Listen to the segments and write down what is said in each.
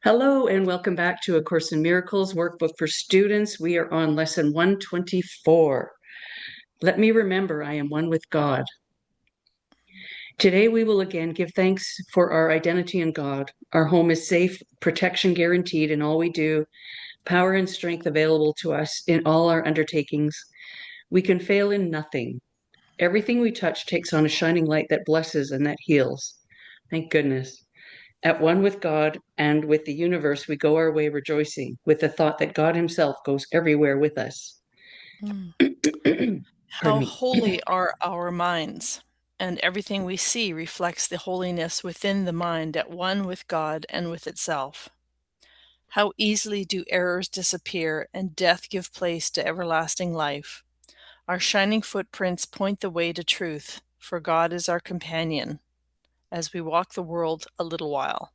Hello and welcome back to A Course in Miracles workbook for students. We are on lesson 124. Let me remember I am one with God. Today we will again give thanks for our identity in God. Our home is safe, protection guaranteed in all we do, power and strength available to us in all our undertakings. We can fail in nothing. Everything we touch takes on a shining light that blesses and that heals. Thank goodness. At one with God and with the universe, we go our way rejoicing, with the thought that God himself goes everywhere with us. Pardon How me. holy are our minds, and everything we see reflects the holiness within the mind at one with God and with itself. How easily do errors disappear and death give place to everlasting life. Our shining footprints point the way to truth, for God is our companion as we walk the world a little while.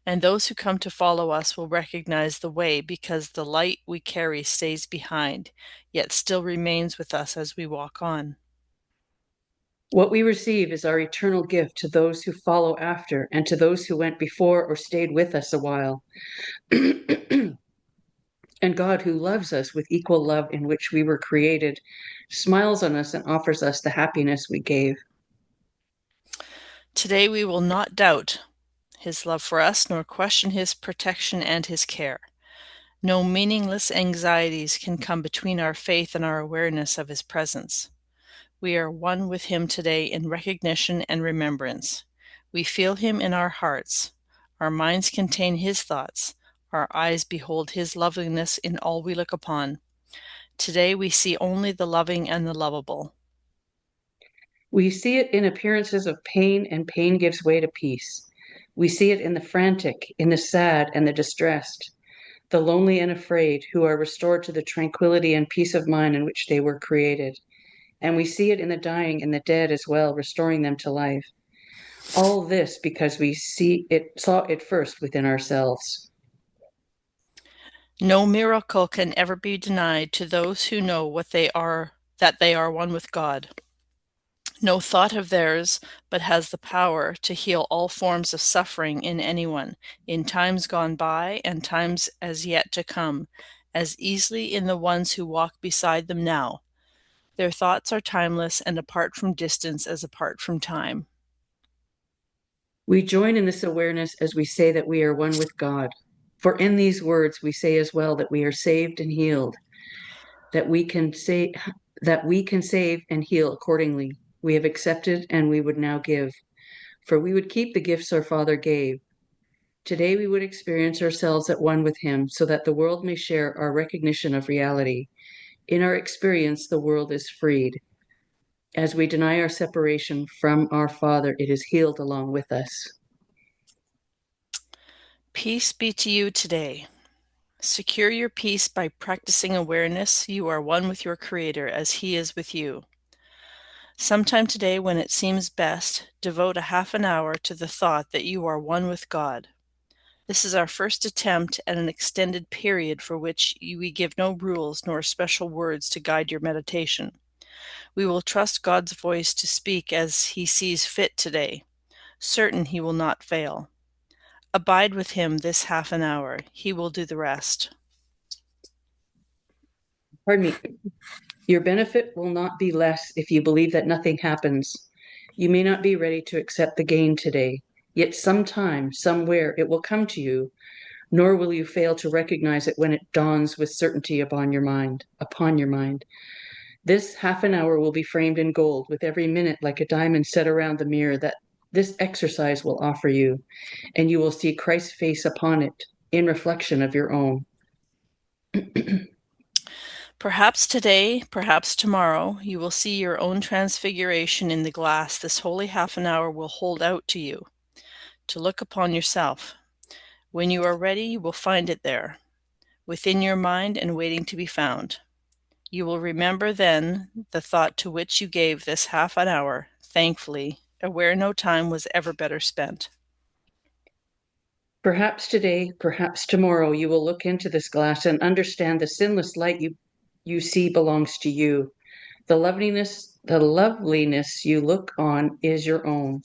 And those who come to follow us will recognize the way because the light we carry stays behind, yet still remains with us as we walk on. What we receive is our eternal gift to those who follow after and to those who went before or stayed with us a while. And God, who loves us with equal love in which we were created, smiles on us and offers us the happiness we gave. Today we will not doubt his love for us, nor question his protection and his care. No meaningless anxieties can come between our faith and our awareness of his presence. We are one with him today in recognition and remembrance. We feel him in our hearts. Our minds contain his thoughts. Our eyes behold his loveliness in all we look upon. Today we see only the loving and the lovable. We see it in appearances of pain, and pain gives way to peace. We see it in the frantic, in the sad, and the distressed, the lonely and afraid, who are restored to the tranquility and peace of mind in which they were created. And we see it in the dying and the dead as well, restoring them to life. All this because we saw it first within ourselves. No miracle can ever be denied to those who know that they are one with God. No thought of theirs but has the power to heal all forms of suffering in anyone, in times gone by and times as yet to come, as easily in the ones who walk beside them now. Their thoughts are timeless and apart from distance as apart from time. We join in this awareness as we say that we are one with God. For in these words we say as well that we are saved and healed, that we can save and heal accordingly. We have accepted and we would now give. For we would keep the gifts our Father gave. Today we would experience ourselves at one with him so that the world may share our recognition of reality. In our experience, the world is freed. As we deny our separation from our Father, it is healed along with us. Peace be to you today. Secure your peace by practicing awareness you are one with your Creator as He is with you. Sometime today, when it seems best, devote a half an hour to the thought that you are one with God. This is our first attempt at an extended period for which we give no rules nor special words to guide your meditation. We will trust God's voice to speak as He sees fit today, certain He will not fail. Abide with Him this half an hour. He will do the rest. Pardon me. Your benefit will not be less if you believe that nothing happens. You may not be ready to accept the gain today, yet sometime, somewhere, it will come to you, nor will you fail to recognize it when it dawns with certainty upon your mind. This half an hour will be framed in gold, with every minute like a diamond set around the mirror that this exercise will offer you, and you will see Christ's face upon it in reflection of your own. Perhaps today, perhaps tomorrow, you will see your own transfiguration in the glass this holy half an hour will hold out to you, to look upon yourself. When you are ready, you will find it there, within your mind and waiting to be found. You will remember then the thought to which you gave this half an hour, thankfully, aware no time was ever better spent. Perhaps today, perhaps tomorrow, you will look into this glass and understand the sinless light you see belongs to you. The loveliness you look on is your own.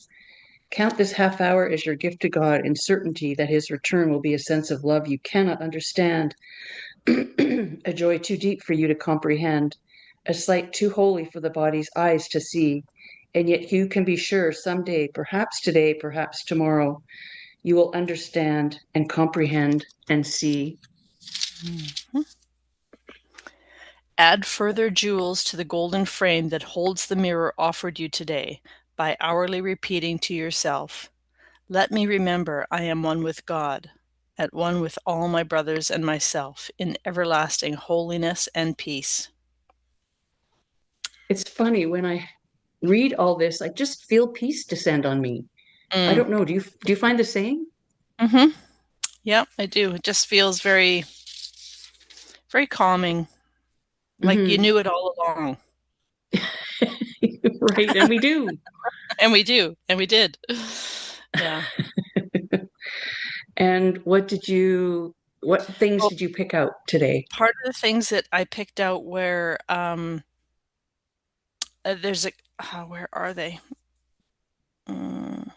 Count this half hour as your gift to God in certainty that his return will be a sense of love you cannot understand, a joy too deep for you to comprehend, a sight too holy for the body's eyes to see. And yet you can be sure someday, perhaps today, perhaps tomorrow, you will understand and comprehend and see. Mhm. Add further jewels to the golden frame that holds the mirror offered you today by hourly repeating to yourself, "Let me remember I am one with God, at one with all my brothers and myself, in everlasting holiness and peace." It's funny when I read all this, I just feel peace descend on me. I Mm. don't know. Do you find the same? Mm-hmm. Yeah, I do. It just feels very, very calming, like you Hmm. knew it all along. Right, and we do. And we do, and we did. Yeah. And what things Well, did you pick out today? part of the things that I picked out where there's a where are they? Mm,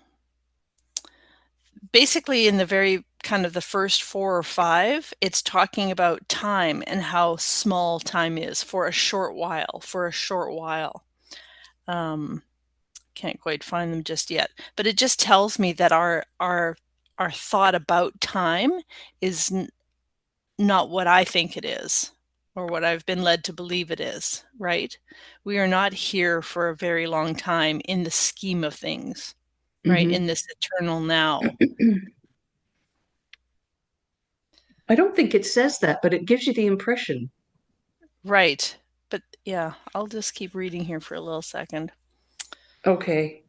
basically, in the very kind of the first four or five, it's talking about time and how small time is for a short while. For a short while. Um, can't quite find them just yet, but it just tells me that our thought about time is not what I think it is or what I've been led to believe it is, right? We are not here for a very long time in the scheme of things, right? Hmm. In this eternal now. I don't think it says that, but it gives you the impression. Right. But yeah, I'll just keep reading here for a little second. Okay.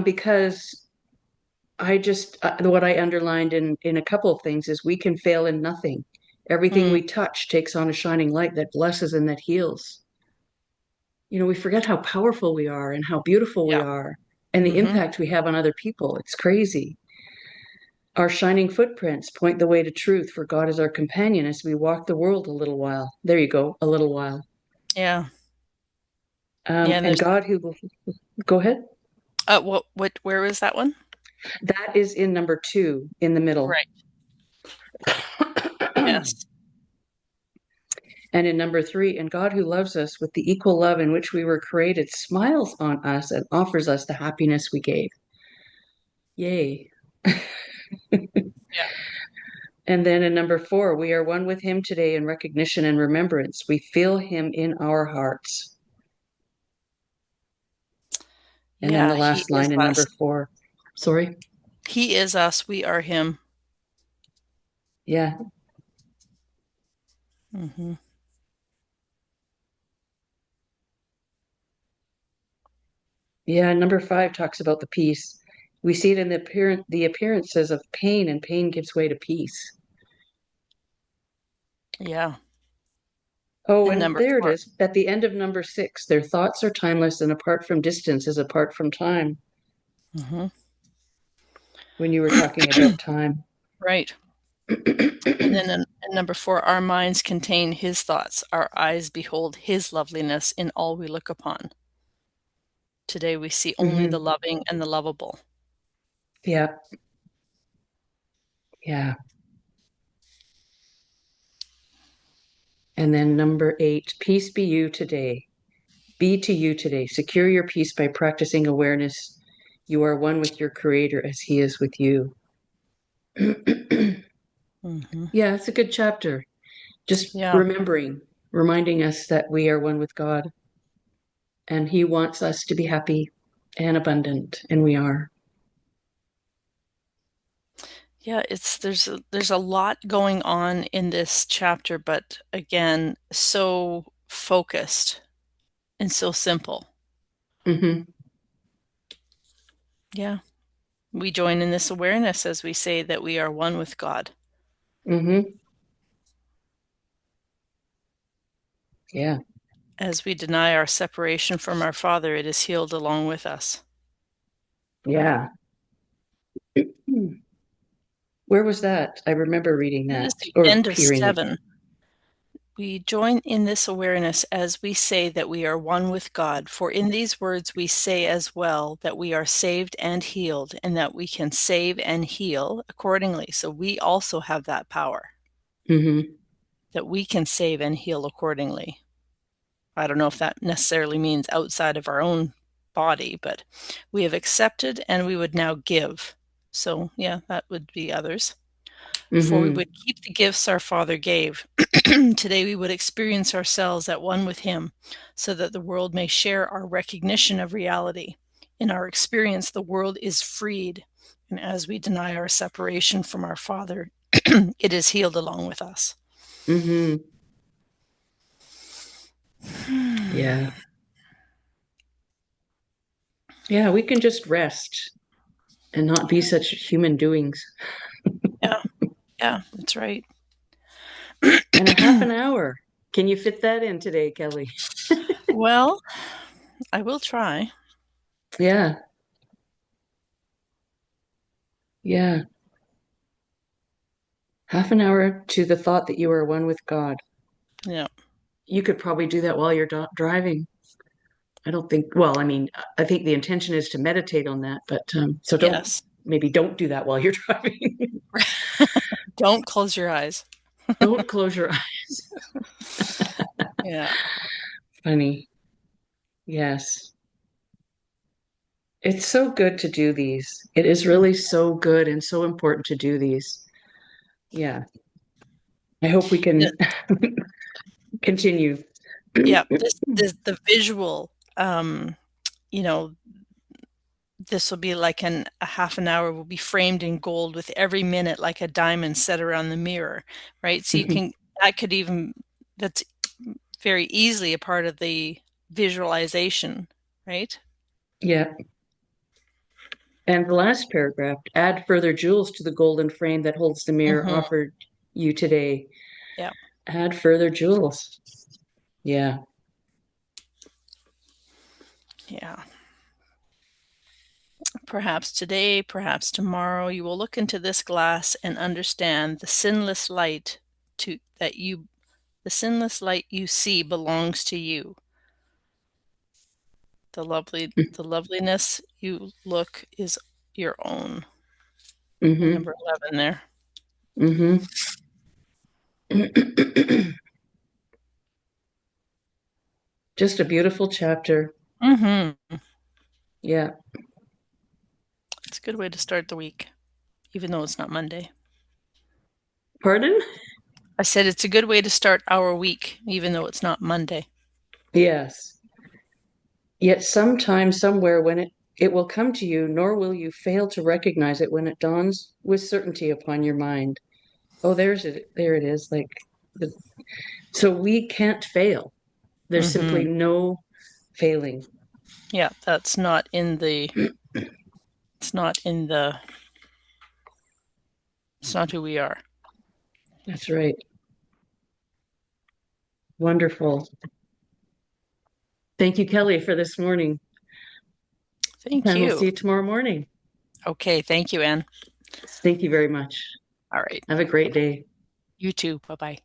Because what I underlined in a couple of things is we can fail in nothing. Everything Mm, we touch takes on a shining light that blesses and that heals. We forget how powerful we are and how beautiful we yeah. are and the Hmm. impact we have on other people. It's crazy. Our shining footprints point the way to truth, for God is our companion as we walk the world a little while. There you go, a little while. Yeah. Yeah. And And there's, God who will go ahead. where was that one? That is in number 2 in the middle. Right. Yes. And in number 3, and God who loves us with the equal love in which we were created smiles on us and offers us the happiness we gave. Yay. Yeah. And then in number 4, we are one with him today in recognition and remembrance. We feel him in our hearts. And then the Yeah. He last is line in number us. 4. Sorry. He is us. We are him. Yeah. Hmm. Yeah. Number 5 talks about the peace. We see it in the appearances of pain, and pain gives way to peace. Yeah. Oh, And and number there it four. is. At the end of number 6, their thoughts are timeless, and apart from distance is apart from time. Hmm. When you were talking about time. Right. And then in number four, our minds contain his thoughts. Our eyes behold his loveliness in all we look upon. Today we see only the Hmm. loving and the lovable. Yeah. Yeah. And then number 8, peace be you today. Be to you today. Secure your peace by practicing awareness. You are one with your creator as he is with you. Hmm. Yeah, it's a good chapter. Just Yeah. reminding us that we are one with God and he wants us to be happy and abundant, and we are. Yeah, there's a lot going on in this chapter, but again, so focused and so simple. Hmm. Yeah. We join in this awareness as we say that we are one with God. Hmm. Yeah. As we deny our separation from our Father, it is healed along with us. Yeah. Where was that? I remember reading That that is the or end of hearing it. 7. We join in this awareness as we say that we are one with God, for in these words we say as well that we are saved and healed, and that we can save and heal accordingly. So we also have that power, Mm-hmm. that we can save and heal accordingly. I don't know if that necessarily means outside of our own body, but we have accepted and we would now give. So, yeah, that would be others. For we Mm-hmm. would keep the gifts our Father gave. Today we would experience ourselves at one with Him, so that the world may share our recognition of reality. In our experience, the world is freed, and as we deny our separation from our Father, it is healed along with us. Mm-hmm. Yeah. Yeah, we can just rest and not be such human doings. Yeah, yeah, that's right. And a half an hour. Can you fit that in today, Kelly? Well, I will try. Yeah. Yeah. Half an hour to the thought that you are one with God. Yeah. You could probably do that while you're driving. I don't think, well, I mean, I think the intention is to meditate on that, but so Yes. maybe don't do that while you're driving. Don't close your eyes. Don't close your eyes. Yeah. Funny. Yes. It's so good to do these. It is really so good and so important to do these. Yeah. I hope we Yeah. can continue. Yeah. This the visual, you know, this will be like a half an hour will be framed in gold with every minute like a diamond set around the mirror, right? So you Mhm. can, that could even, that's very easily a part of the visualization, right? Yeah. And the last paragraph, add further jewels to the golden frame that holds the mirror Mm-hmm. offered you today. Yeah. Add further jewels. Yeah. Yeah. Perhaps today, perhaps tomorrow, you will look into this glass and understand the sinless light to that you the sinless light you see belongs to you. The loveliness you look is your own. And Mm-hmm. number 11 there. Mm-hmm. Just a beautiful chapter. Mm-hmm. Yeah. It's a good way to start the week, even though it's not Monday. Pardon? I said it's a good way to start our week, even though it's not Monday. Yes. Yet sometime, somewhere, when it will come to you, nor will you fail to recognize it when it dawns with certainty upon your mind. Oh, there's it. There it is. Like, the, so we can't fail. There's Mm-hmm. simply no failing. Yeah, that's not in the, it's not in the, it's not who we are. That's right. Wonderful. Thank you, Kelly, for this morning. Thank And we'll you. see you tomorrow morning. Okay, thank you, Anne. Thank you very much. All right. Have a great day. You too. Bye-bye.